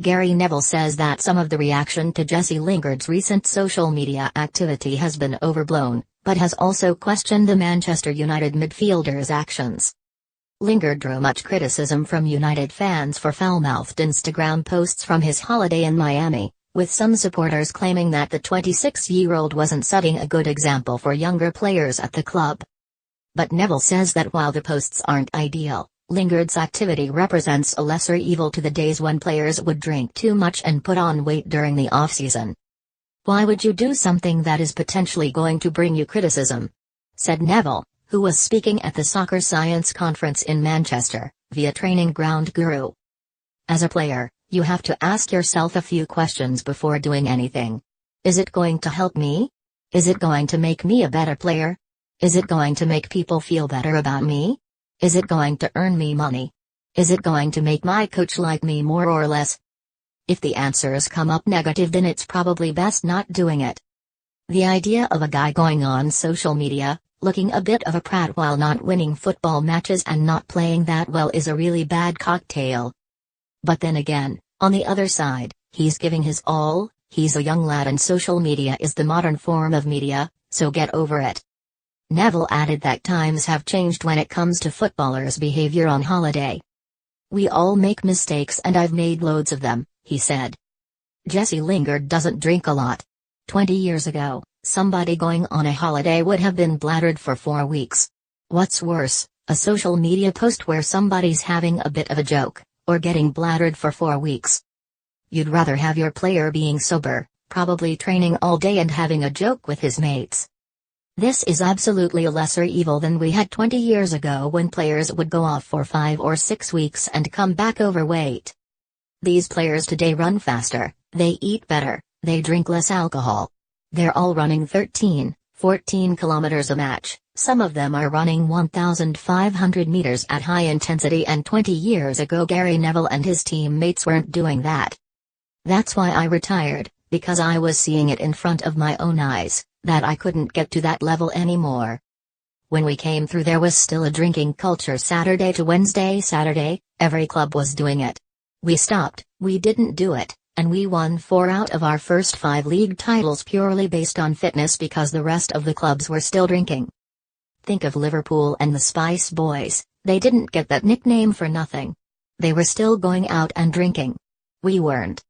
Gary Neville says that some of the reaction to Jesse Lingard's recent social media activity has been overblown, but has also questioned the Manchester United midfielder's actions. Lingard drew much criticism from United fans for foul-mouthed Instagram posts from his holiday in Miami, with some supporters claiming that the 26-year-old wasn't setting a good example for younger players at the club. But Neville says that while the posts aren't ideal, Lingard's activity represents a lesser evil to the days when players would drink too much and put on weight during the off-season. "Why would you do something that is potentially going to bring you criticism?" said Neville, who was speaking at the Soccer Science Conference in Manchester, via Training Ground Guru. "As a player, you have to ask yourself a few questions before doing anything. Is it going to help me? Is it going to make me a better player? Is it going to make people feel better about me? Is it going to earn me money? Is it going to make my coach like me more or less? If the answers come up negative, then it's probably best not doing it." The idea of a guy going on social media, looking a bit of a prat while not winning football matches and not playing that well is a really bad cocktail. But then again, on the other side, he's giving his all, he's a young lad and social media is the modern form of media, so get over it. Neville added that times have changed when it comes to footballers' behavior on holiday. "We all make mistakes and I've made loads of them," he said. Jesse Lingard doesn't drink a lot. 20 years ago, somebody going on a holiday would have been bladdered for 4 weeks. What's worse, a social media post where somebody's having a bit of a joke, or getting bladdered for 4 weeks? You'd rather have your player being sober, probably training all day and having a joke with his mates. This is absolutely a lesser evil than we had 20 years ago when players would go off for 5 or 6 weeks and come back overweight. These players today run faster, they eat better, they drink less alcohol. They're all running 13, 14 kilometers a match, some of them are running 1,500 meters at high intensity, and 20 years ago Gary Neville and his teammates weren't doing that. That's why I retired, because I was seeing it in front of my own eyes, that I couldn't get to that level anymore. When we came through there was still a drinking culture Saturday to Wednesday Saturday, every club was doing it. We stopped, we didn't do it, and we won 4 out of our first 5 league titles purely based on fitness because the rest of the clubs were still drinking. Think of Liverpool and the Spice Boys, they didn't get that nickname for nothing. They were still going out and drinking. We weren't.